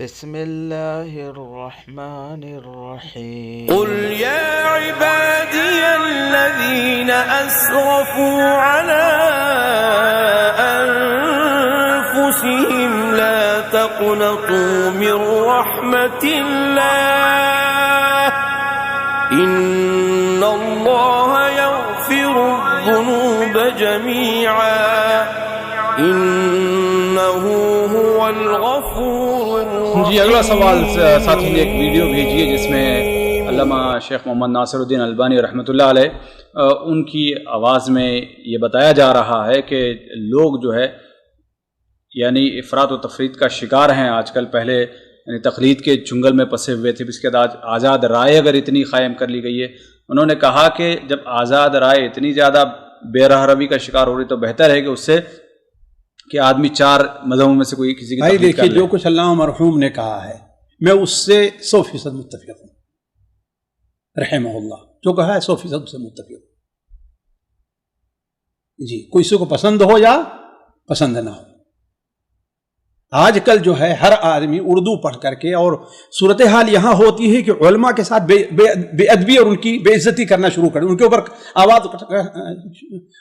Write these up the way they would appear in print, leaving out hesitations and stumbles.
بسم الله الرحمن الرحيم قل يا عبادي الذين أسرفوا على أنفسهم لا تقنطوا من رحمة الله إن الله يغفر الذنوب جميعا إنه هو الغفور الرحيم. جی اگلا سوال ساتھی نے ایک ویڈیو بھیجی ہے جس میں علامہ شیخ محمد ناصر الدین البانی رحمۃ اللہ علیہ ان کی آواز میں یہ بتایا جا رہا ہے کہ لوگ جو ہے یعنی افراط و تفریط کا شکار ہیں آج کل. پہلے یعنی تقلید کے چنگل میں پھنسے ہوئے تھے، اس کے بعد آزاد رائے اگر اتنی قائم کر لی گئی ہے. انہوں نے کہا کہ جب آزاد رائے اتنی زیادہ بے راہ روی کا شکار ہو رہی تو بہتر ہے کہ اس سے کہ آدمی چار مذہبوں میں سے کوئی کسی کی تقلید کر لے. جو کچھ علامہ مرحوم نے کہا ہے میں اس سے 100% متفق ہوں، رحمہ اللہ جو کہا ہے 100% سے متفق ہوں. جی کوئی کسی کو پسند ہو یا پسند نہ ہو. آج کل جو ہے ہر آدمی اردو پڑھ کر کے، اور صورتحال یہاں ہوتی ہے کہ علماء کے ساتھ بے ادبی اور ان کی بے عزتی کرنا شروع کر، ان کے اوپر آواز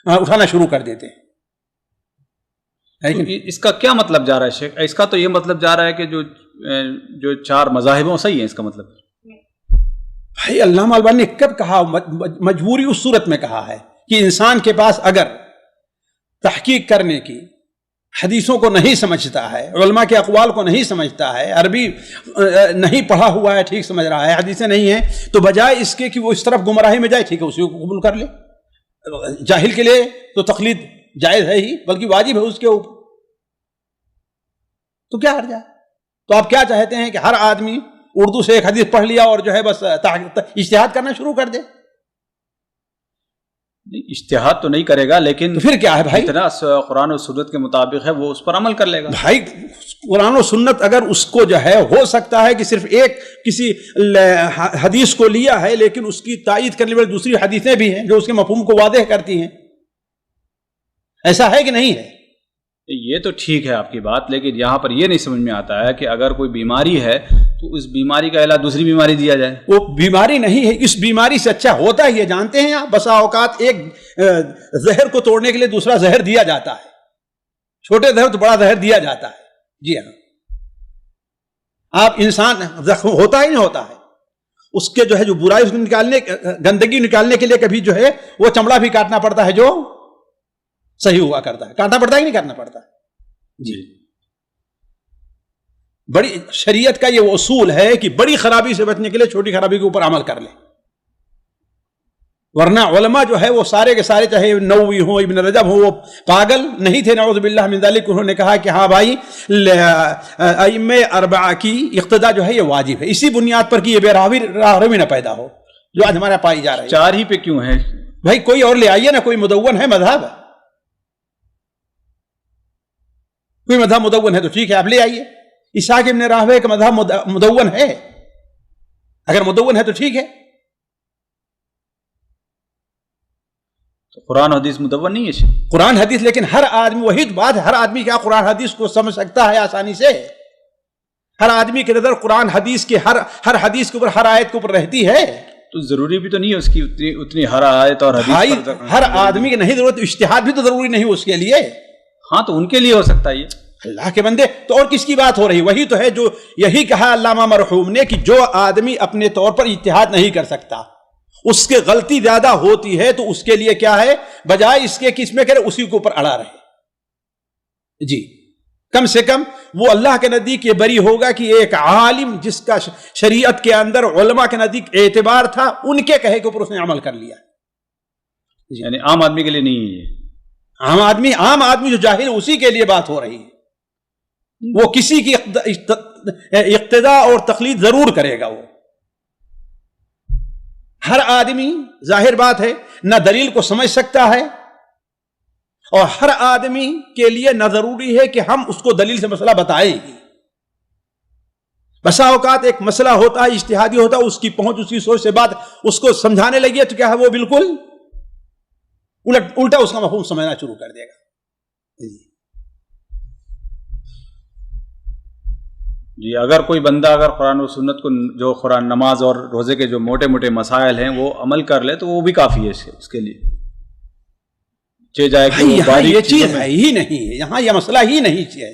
اٹھانا شروع کر دیتے ہیں. اس کا کیا مطلب جا رہا ہے شیخ؟ اس کا تو یہ مطلب جا رہا ہے کہ جو چار مذاہب ہیں صحیح ہیں، اس کا مطلب بھائی علامہ البانی نے کب کہا؟ مجبوری اس صورت میں کہا ہے کہ انسان کے پاس اگر تحقیق کرنے کی حدیثوں کو نہیں سمجھتا ہے، علماء کے اقوال کو نہیں سمجھتا ہے، عربی نہیں پڑھا ہوا ہے، ٹھیک سمجھ رہا ہے، حدیثیں نہیں ہیں، تو بجائے اس کے کہ وہ اس طرف گمراہی میں جائے، ٹھیک ہے اسی کو قبول کر لے. جاہل کے لیے تو تقلید جائز ہے ہی، بلکہ واجب ہے اس کے اوپر. تو کیا ہر جائے؟ تو آپ کیا چاہتے ہیں کہ ہر آدمی اردو سے ایک حدیث پڑھ لیا اور جو ہے بس اجتہاد کرنا شروع کر دے؟ اجتہاد تو نہیں کرے گا، لیکن پھر کیا ہے بھائی؟ اتنا قرآن و سنت کے مطابق ہے وہ اس پر عمل کر لے گا. بھائی قرآن و سنت اگر اس کو جو ہے ہو سکتا ہے کہ صرف ایک کسی حدیث کو لیا ہے، لیکن اس کی تائید کرنے والی دوسری حدیثیں بھی ہیں جو اس کے مفہوم کو واضح کرتی ہیں. ایسا ہے کہ نہیں ہے؟ یہ تو ٹھیک ہے آپ کی بات، لیکن یہاں پر یہ نہیں سمجھ میں آتا ہے کہ اگر کوئی بیماری ہے تو اس بیماری کا علاج دوسری بیماری دیا جائے. وہ بیماری نہیں ہے، اس بیماری سے اچھا ہوتا ہے. یہ جانتے ہیں آپ بسا اوقات ایک زہر کو توڑنے کے لیے دوسرا زہر دیا جاتا ہے، چھوٹے زہر تو بڑا زہر دیا جاتا ہے. جی ہاں، آپ انسان زخم ہوتا ہی نہیں ہوتا ہے، اس کے جو ہے جو برائی اس کو نکالنے، گندگی نکالنے کے لیے کبھی جو ہے وہ چمڑا بھی کاٹنا پڑتا ہے جو صحیح ہوا کرتا ہے. کاٹنا پڑتا ہے کہ نہیں کاٹنا پڑتا؟ جی بڑی شریعت کا یہ اصول ہے کہ بڑی خرابی سے بچنے کے لیے چھوٹی خرابی کے اوپر عمل کر لیں. ورنہ علماء جو ہے وہ سارے کے سارے چاہے نووی ہوں، ابن رجب ہوں، وہ پاگل نہیں تھے نعوذ باللہ من ذالک. انہوں نے کہا کہ ہاں بھائی ائمہ اربعہ کی اقتداء جو ہے یہ واجب ہے، اسی بنیاد پر کہ یہ بے راہ روی نہ پیدا ہو جو آج ہمارا پائی جا رہی ہے. چار ہی پہ کیوں ہے بھائی؟ کوئی اور لے آئیے نا، کوئی مدون ہے مذہب، کوئی مذہب مدون ہے تو ٹھیک ہے آپ لے آئیے. اسحاق ابن راہوے کا مذہب مدون ہے، اگر مدون ہے تو ٹھیک ہے. تو قرآن حدیث مدون نہیں ہے قرآن حدیث، لیکن ہر آدمی، وہی بات ہے، ہر آدمی کیا قرآن حدیث کو سمجھ سکتا ہے آسانی سے؟ ہر آدمی کی نظر قرآن حدیث کے ہر حدیث کے اوپر، ہر آیت کے اوپر رہتی ہے. تو ضروری بھی تو نہیں ہے اس کی اتنی ہر آیت اور حدیث پر ہر آدمی کی نہیں ضرورت، اجتہاد بھی تو ضروری نہیں اس کے لیے. ہاں تو ان کے لیے ہو سکتا ہے یہ. اللہ کے بندے، تو اور کس کی بات ہو رہی؟ وہی تو ہے جو یہی کہا علامہ مرحوم نے کہ جو آدمی اپنے طور پر اجتہاد نہیں کر سکتا، اس کے غلطی زیادہ ہوتی ہے، تو اس کے لیے کیا ہے، بجائے اس کے کس میں کرے اسی کے اوپر اڑا رہے. جی کم سے کم وہ اللہ کے نزدیک یہ بری ہوگا کہ ایک عالم جس کا شریعت کے اندر علماء کے نزدیک اعتبار تھا، ان کے کہے کے اوپر اس نے عمل کر لیا. یعنی عام آدمی کے لیے نہیں ہے. عام آدمی جو جاہل ہے اسی کے لیے بات ہو رہی ہے. وہ کسی کی اقتداء اور تقلید ضرور کرے گا. وہ ہر آدمی ظاہر بات ہے نہ دلیل کو سمجھ سکتا ہے، اور ہر آدمی کے لیے نہ ضروری ہے کہ ہم اس کو دلیل سے مسئلہ بتائیں گے. بسا اوقات ایک مسئلہ ہوتا ہے اجتہادی ہوتا ہے، اس کی پہنچ اسی سوچ سے بات اس کو سمجھانے لگی تو کیا ہے وہ بالکل الٹا اس کا مفہوم سمجھنا شروع کر دے گا. جی اگر کوئی بندہ اگر قرآن و سنت کو جو قرآن نماز اور روزے کے جو موٹے موٹے مسائل ہیں وہ عمل کر لے تو وہ بھی کافی ہے اس کے لیے، چاہے جائے کہ وہ یہاں یہ چیز ہے ہی نہیں، یہاں یہ مسئلہ ہی نہیں ہے۔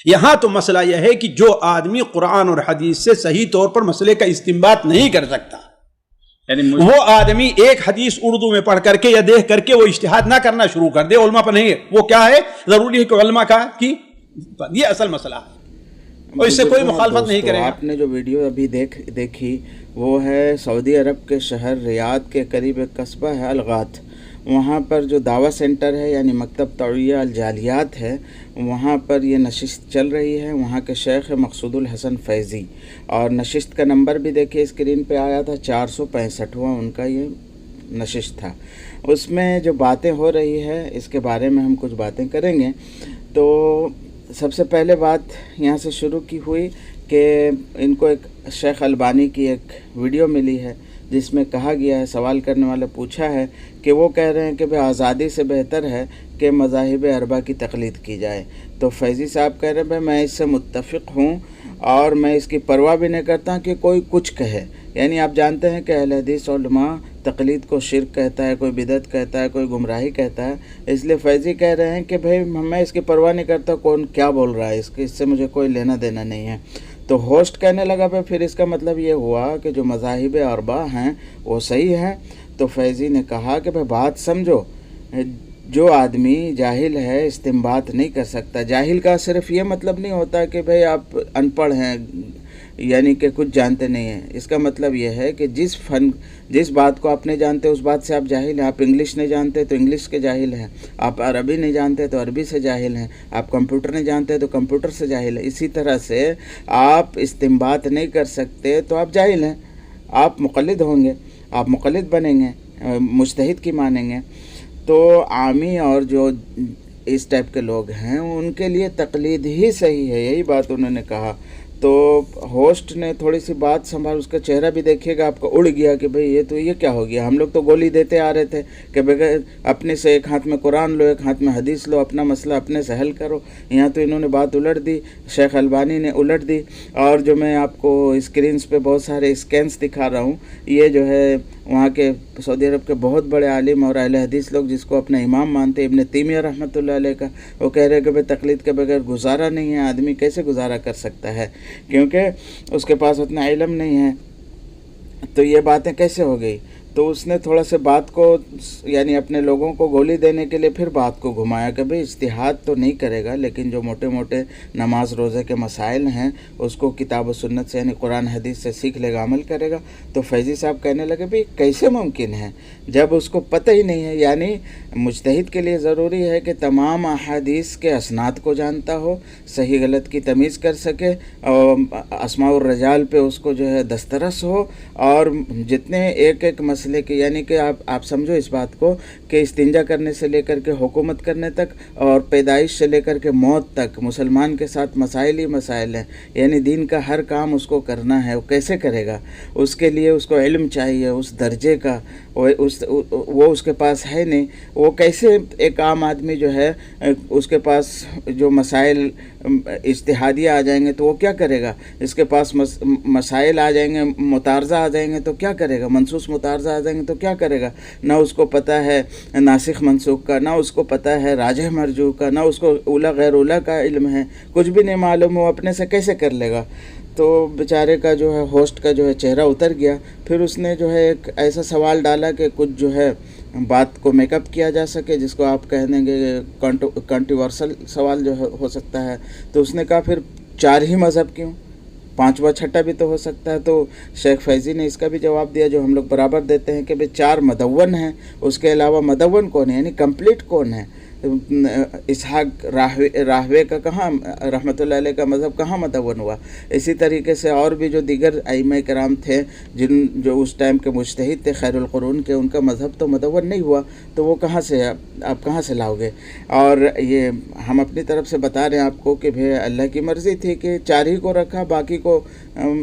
یہاں تو مسئلہ یہ ہے کہ جو آدمی قرآن اور حدیث سے صحیح طور پر مسئلے کا استنباط نہیں کر سکتا، یعنی وہ آدمی ایک حدیث اردو میں پڑھ کر کے یا دیکھ کر کے وہ اجتہاد نہ کرنا شروع کر دے، علماء پر نہیں ہے، وہ کیا ہے، ضروری ہے کہ علماء کا کہ یہ اصل مسئلہ ہے اور اس سے کوئی مخالفت نہیں کرے گا۔ آپ نے جو ویڈیو ابھی دیکھی وہ ہے سعودی عرب کے شہر ریاض کے قریب ایک قصبہ ہے الغات، وہاں پر جو دعویٰ سینٹر ہے یعنی مکتب توعیہ الجالیات ہے، وہاں پر یہ نشست چل رہی ہے۔ وہاں کے شیخ مقصود الحسن فیضی، اور نشست کا نمبر بھی دیکھیے اسکرین پہ آیا تھا، 465واں ان کا یہ نشست تھا۔ اس میں جو باتیں ہو رہی ہے اس کے بارے میں ہم کچھ باتیں کریں گے۔ تو سب سے پہلے بات یہاں سے شروع کی ہوئی کہ ان کو ایک شیخ البانی کی ایک ویڈیو ملی ہے جس میں کہا گیا ہے، سوال کرنے والے پوچھا ہے کہ وہ کہہ رہے ہیں کہ آزادی سے بہتر ہے کہ مذاہب اربعہ کی تقلید کی جائے۔ تو فیضی صاحب کہہ رہے ہیں میں اس سے متفق ہوں اور میں اس کی پرواہ بھی نہیں کرتا کہ کوئی کچھ کہے۔ یعنی آپ جانتے ہیں کہ اہل حدیث علماء تقلید کو شرک کہتا ہے، کوئی بدعت کہتا ہے، کوئی گمراہی کہتا ہے، اس لیے فیضی کہہ رہے ہیں کہ بھائی میں اس کی پرواہ نہیں کرتا کون کیا بول رہا ہے، اس سے مجھے کوئی لینا دینا نہیں ہے۔ تو ہوسٹ کہنے لگا پھر اس کا مطلب یہ ہوا کہ جو مذاہب اربعہ ہیں وہ صحیح ہیں۔ تو فیضی نے کہا کہ بھائی بات سمجھو، جو آدمی جاہل ہے استنباط نہیں کر سکتا۔ جاہل کا صرف یہ مطلب نہیں ہوتا کہ بھئی آپ ان پڑھ ہیں یعنی کہ کچھ جانتے نہیں ہیں، اس کا مطلب یہ ہے کہ جس بات کو آپ نہیں جانتے اس بات سے آپ جاہل ہیں۔ آپ انگلش نہیں جانتے تو انگلش کے جاہل ہیں، آپ عربی نہیں جانتے تو عربی سے جاہل ہیں، آپ کمپیوٹر نہیں جانتے تو کمپیوٹر سے جاہل ہیں۔ اسی طرح سے آپ استنباط نہیں کر سکتے تو آپ جاہل ہیں، آپ مقلد ہوں گے، آپ مقلد بنیں گے، مجتہد کی مانیں گے۔ تو عامی اور جو اس ٹائپ کے لوگ ہیں ان کے لیے تقلید ہی صحیح ہے، یہی بات انہوں نے کہا۔ تو ہوسٹ نے تھوڑی سی بات سنبھال، اس کا چہرہ بھی دیکھیے گا آپ کا اڑ گیا کہ بھئی یہ کیا ہو گیا، ہم لوگ تو گولی دیتے آ رہے تھے کہ بغیر اپنے سے ایک ہاتھ میں قرآن لو، ایک ہاتھ میں حدیث لو، اپنا مسئلہ اپنے سے حل کرو۔ یہاں تو انہوں نے بات الٹ دی، شیخ البانی نے الٹ دی۔ اور جو میں آپ کو اسکرینز پہ بہت سارے اسکینس دکھا رہا ہوں، یہ جو ہے وہاں کے سعودی عرب کے بہت بڑے عالم اور اہل حدیث لوگ جس کو اپنا امام مانتے، ابن تیمیہ رحمۃ اللہ علیہ کا، وہ کہہ رہے کہ بھئی تقلید کے بغیر گزارا نہیں ہے، آدمی کیسے گزارا کر سکتا ہے کیونکہ اس کے پاس اتنا علم نہیں ہے۔ تو یہ باتیں کیسے ہو گئی؟ تو اس نے تھوڑا سے بات کو یعنی اپنے لوگوں کو گولی دینے کے لیے پھر بات کو گھمایا کہ بھئی اجتہاد تو نہیں کرے گا لیکن جو موٹے موٹے نماز روزے کے مسائل ہیں اس کو کتاب و سنت سے یعنی قرآن حدیث سے سیکھ لے گا، عمل کرے گا۔ تو فیضی صاحب کہنے لگے بھئی کیسے ممکن ہے جب اس کو پتہ ہی نہیں ہے؟ یعنی مجتہد کے لیے ضروری ہے کہ تمام احادیث کے اسناد کو جانتا ہو، صحیح غلط کی تمیز کر سکے، اور اسماء الرجال پہ اس کو جو ہے دسترس ہو، اور جتنے ایک مسئلے کے یعنی کہ آپ سمجھو اس بات کو کہ استنجا کرنے سے لے کر کے حکومت کرنے تک اور پیدائش سے لے کر کے موت تک مسلمان کے ساتھ مسائل ہی مسائل ہیں، یعنی دین کا ہر کام اس کو کرنا ہے۔ وہ کیسے کرے گا؟ اس کے لیے اس کو علم چاہیے اس درجے کا، وہ اس کے پاس ہے نہیں۔ وہ کیسے ایک عام آدمی جو ہے اس کے پاس جو مسائل اجتہادیہ آ جائیں گے تو وہ کیا کرے گا؟ اس کے پاس مسائل آ جائیں گے، متعارضہ آ جائیں گے تو کیا کرے گا؟ منصوص متعارضہ آ جائیں گے تو کیا کرے گا؟ نہ اس کو پتہ ہے ناسخ منسوخ کا، نہ اس کو پتہ ہے راجح مرجوح کا، نہ اس کو اولا غیر اولا کا علم ہے، کچھ بھی نہیں معلوم، وہ اپنے سے کیسے کر لے گا؟ تو بیچارے کا جو ہے ہوسٹ کا جو ہے چہرہ اتر گیا۔ پھر اس نے جو ہے ایک ایسا سوال ڈالا کہ کچھ جو ہے بات کو میک اپ کیا جا سکے، جس کو آپ کہہ دیں گے کنٹروورسل سوال جو ہو سکتا ہے۔ تو اس نے کہا پھر 4 ہی مذہب کیوں؟ 5واں 6واں بھی تو ہو سکتا ہے۔ تو شیخ فیضی نے اس کا بھی جواب دیا جو ہم لوگ برابر دیتے ہیں کہ بھئی 4 مدون ہیں، اس کے علاوہ مدون کون ہے یعنی کمپلیٹ کون ہے؟ اسحاق راہوے کا کہاں رحمۃ اللہ علیہ کا مذہب کہاں مدون ہوا؟ اسی طریقے سے اور بھی جو دیگر ائمہ کرام تھے جو اس ٹائم کے مجتہد تھے خیر القرون کے، ان کا مذہب تو مدون نہیں ہوا، تو وہ کہاں سے آپ کہاں سے لاؤ گے؟ اور یہ ہم اپنی طرف سے بتا رہے ہیں آپ کو کہ بھئی اللہ کی مرضی تھی کہ 4 ہی کو رکھا، باقی کو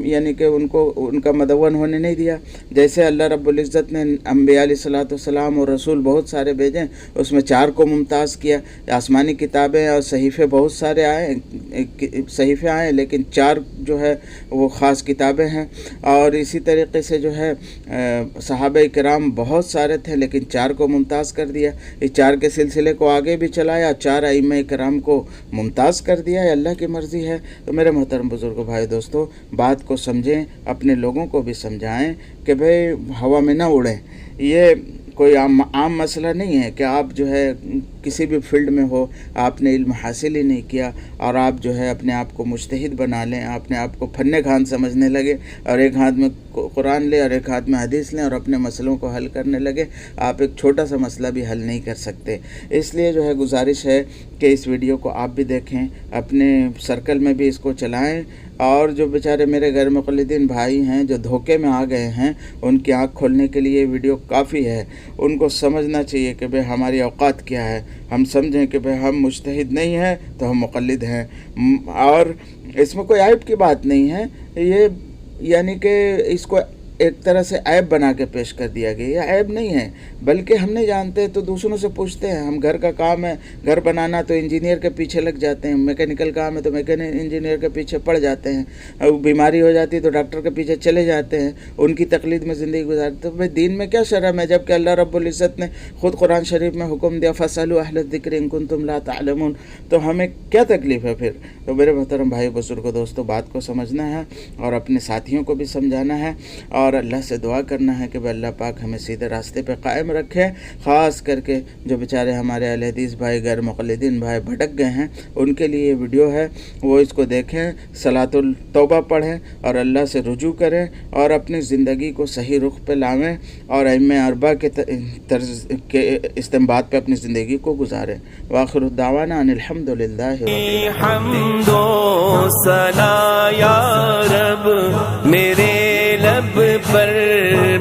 یعنی کہ ان کا مدون ہونے نہیں دیا۔ جیسے اللہ رب العزت نے انبیاء علیہ الصلوۃ والسلام اور رسول بہت سارے بھیجیں، اس میں 4 کو ممتاز ممتاز کیا. آسمانی کتابیں اور صحیفے بہت سارے صحیفے آئے لیکن 4 جو ہے وہ خاص کتابیں ہیں. اور اسی طریقے سے جو ہے صحابہ کرام بہت سارے تھے لیکن 4 کو ممتاز کر دیا. اس 4 کے سلسلے کو آگے بھی چلایا, 4 ائمہ کرام کو ممتاز کر دیا. یہ اللہ کی مرضی ہے. تو میرے محترم بزرگوں, بھائی, دوستو, بات کو سمجھیں, اپنے لوگوں کو بھی سمجھائیں کہ بھئی ہوا میں نہ اڑیں. یہ کوئی عام مسئلہ نہیں ہے کہ آپ جو ہے کسی بھی فیلڈ میں ہو, آپ نے علم حاصل ہی نہیں کیا اور آپ جو ہے اپنے آپ کو مجتہد بنا لیں, اپنے آپ کو فن خان سمجھنے لگے اور ایک ہاتھ میں قرآن لے اور ایک ہاتھ میں حدیث لیں اور اپنے مسئلوں کو حل کرنے لگے. آپ ایک چھوٹا سا مسئلہ بھی حل نہیں کر سکتے. اس لیے جو ہے گزارش ہے کہ اس ویڈیو کو آپ بھی دیکھیں, اپنے سرکل میں بھی اس کو چلائیں, اور جو بیچارے میرے غیر مقلدین بھائی ہیں جو دھوکے میں آ گئے ہیں ان کی آنکھ کھولنے کے لیے یہ ویڈیو کافی ہے. ان کو سمجھنا چاہیے کہ بھئی ہماری اوقات کیا ہے. ہم سمجھیں کہ بھئی ہم مجتہد نہیں ہیں تو ہم مقلد ہیں, اور اس میں کوئی عیب کی بات نہیں ہے. یہ یعنی کہ اس کو ایک طرح سے عیب بنا کے پیش کر دیا گیا. یہ عیب نہیں ہے, بلکہ ہم نہیں جانتے تو دوسروں سے پوچھتے ہیں. ہم گھر کا کام ہے, گھر بنانا تو انجینئر کے پیچھے لگ جاتے ہیں, میکینیکل کام ہے تو انجینئر کے پیچھے پڑ جاتے ہیں, بیماری ہو جاتی ہے تو ڈاکٹر کے پیچھے چلے جاتے ہیں, ان کی تقلید میں زندگی گزارتے. تو بھئی دین میں کیا شرم ہے جب کہ اللہ رب العزت نے خود قرآن شریف میں حکم دیا فَاسْأَلُوا أَهْلَ الذِّكْرِ إِن كُنتُمْ لَا تَعْلَمُونَ. تو ہمیں کیا تکلیف ہے پھر؟ تو میرے محترم بھائی بزرگوں, دوستوں, بات کو سمجھنا ہے اور اپنے ساتھیوں کو بھی سمجھانا ہے اور اللہ سے دعا کرنا ہے کہ اللہ پاک ہمیں سیدھے راستے پہ قائم رکھے. خاص کر کے جو بیچارے ہمارے اہل حدیث بھائی, غیر مقلدین بھائی بھٹک گئے ہیں, ان کے لیے یہ ویڈیو ہے, وہ اس کو دیکھیں, صلاۃ التوبہ پڑھیں اور اللہ سے رجوع کریں اور اپنی زندگی کو صحیح رخ پہ لاویں اور ائمہ اربعہ کے طرز کے استنباط پہ اپنی زندگی کو گزاریں. وآخر الدعوانا ان الحمد للہ حمد و ثنا یا رب میرے لب پر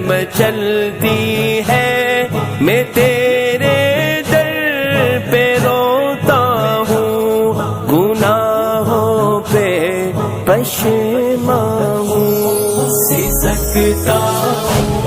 مچلتی ہے, میں تیرے در پہ روتا ہوں, گناہوں پہ پشیمان ہوں, سکتا ہوں